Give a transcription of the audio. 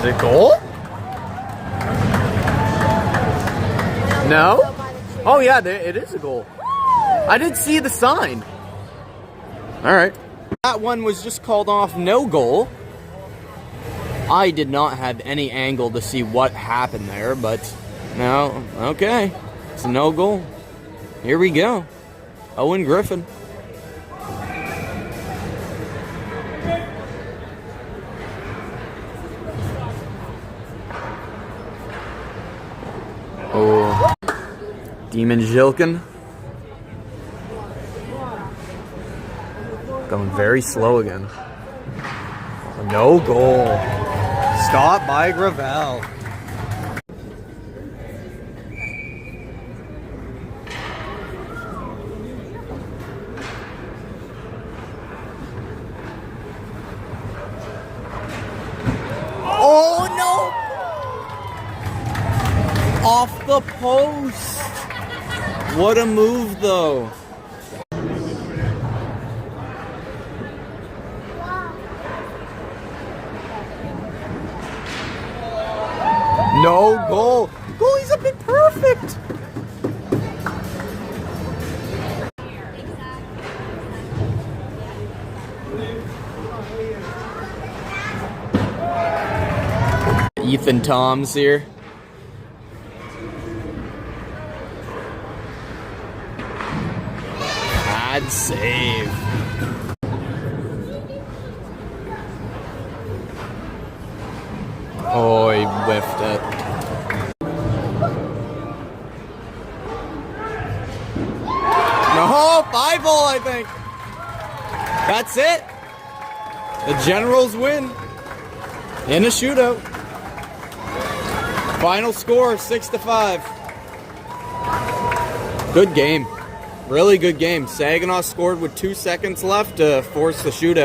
it goal? No? Oh yeah, it is a goal. I didn't see the sign. Alright. That one was just called off no goal. I did not have any angle to see what happened there, but no, okay. It's a no goal. Here we go. Owen Griffin. Oh. Demon Jilkin. Going very slow again. No goal. Stop by Gravel. Oh no! Off the post. What a move though. No goal. Goalie's up in perfect. Ethan Toms here. Bad save. Oh, he whiffed it. No, 5-0, I think. That's it. The Generals win in a shootout. Final score, 6-5. Good game. Really good game. Saginaw scored with 2 seconds left to force the shootout.